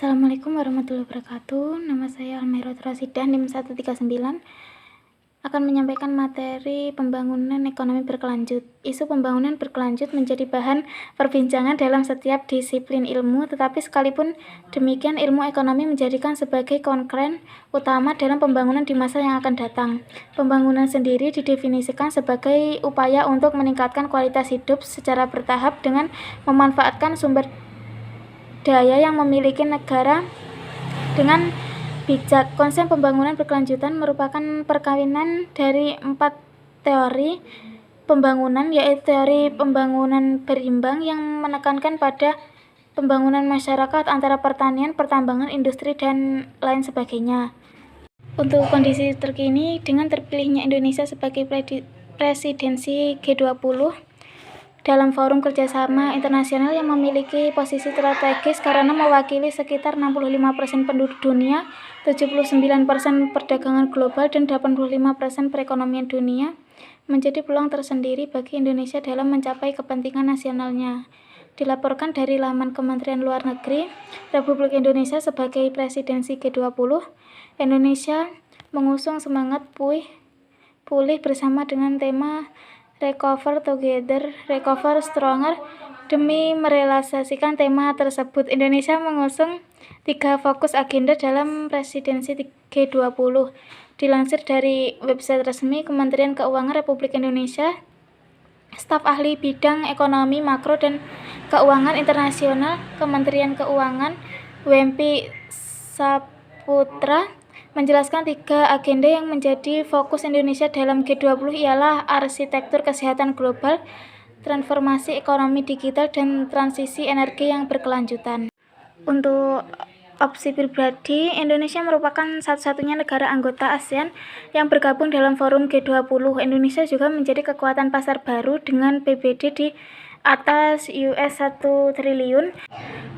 Assalamualaikum warahmatullahi wabarakatuh. Nama saya Almairat Rasidah, NIM 139, akan menyampaikan materi pembangunan ekonomi berkelanjut. Isu pembangunan berkelanjut menjadi bahan perbincangan dalam setiap disiplin ilmu, tetapi sekalipun demikian ilmu ekonomi menjadikan sebagai konkurren utama dalam pembangunan di masa yang akan datang. Pembangunan sendiri didefinisikan sebagai upaya untuk meningkatkan kualitas hidup secara bertahap dengan memanfaatkan sumber daya yang memiliki negara dengan bijak. Konsep pembangunan berkelanjutan merupakan perkawinan dari 4 teori pembangunan, yaitu teori pembangunan berimbang yang menekankan pada pembangunan masyarakat antara pertanian, pertambangan, industri, dan lain sebagainya. Untuk kondisi terkini, dengan terpilihnya Indonesia sebagai presidensi G20 dalam forum kerjasama internasional yang memiliki posisi strategis karena mewakili sekitar 65% penduduk dunia, 79% perdagangan global, dan 85% perekonomian dunia, menjadi peluang tersendiri bagi Indonesia dalam mencapai kepentingan nasionalnya. Dilaporkan dari laman Kementerian Luar Negeri Republik Indonesia sebagai presidensi G20, Indonesia mengusung semangat pulih bersama dengan tema Recover Together, Recover Stronger. Demi merealisasikan tema tersebut, Indonesia mengusung 3 fokus agenda dalam presidensi G20. Dilansir dari website resmi Kementerian Keuangan Republik Indonesia, staf ahli bidang ekonomi makro dan keuangan internasional Kementerian Keuangan Wempi Saputra menjelaskan 3 agenda yang menjadi fokus Indonesia dalam G20 ialah arsitektur kesehatan global, transformasi ekonomi digital, dan transisi energi yang berkelanjutan. Untuk opsi pribadi, Indonesia merupakan satu-satunya negara anggota ASEAN yang bergabung dalam forum G20. Indonesia juga menjadi kekuatan pasar baru dengan PBD di atas $1 triliun.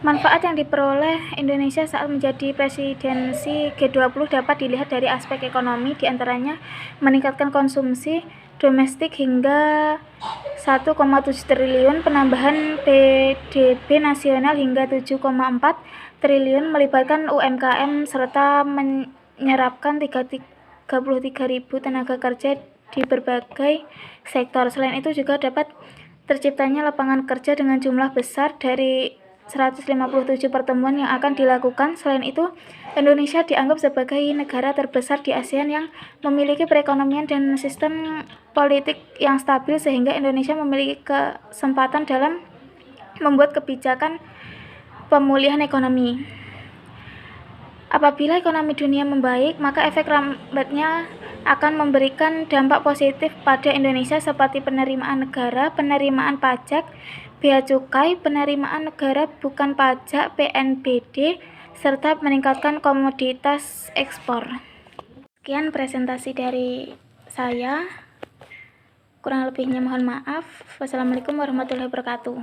Manfaat yang diperoleh Indonesia saat menjadi presidensi G20 dapat dilihat dari aspek ekonomi, diantaranya meningkatkan konsumsi domestik hingga 1,7 triliun, penambahan PDB nasional hingga 7,4 triliun, melibatkan UMKM, serta menyerapkan 33.000 tenaga kerja di berbagai sektor. Selain itu juga dapat terciptanya lapangan kerja dengan jumlah besar dari 157 pertemuan yang akan dilakukan. Selain itu, Indonesia dianggap sebagai negara terbesar di ASEAN yang memiliki perekonomian dan sistem politik yang stabil, sehingga Indonesia memiliki kesempatan dalam membuat kebijakan pemulihan ekonomi. Apabila ekonomi dunia membaik, maka efek lambatnya akan memberikan dampak positif pada Indonesia seperti penerimaan negara, penerimaan pajak, bea cukai, penerimaan negara bukan pajak (PNBD), serta meningkatkan komoditas ekspor. Sekian presentasi dari saya. Kurang lebihnya mohon maaf. Wassalamualaikum warahmatullahi wabarakatuh.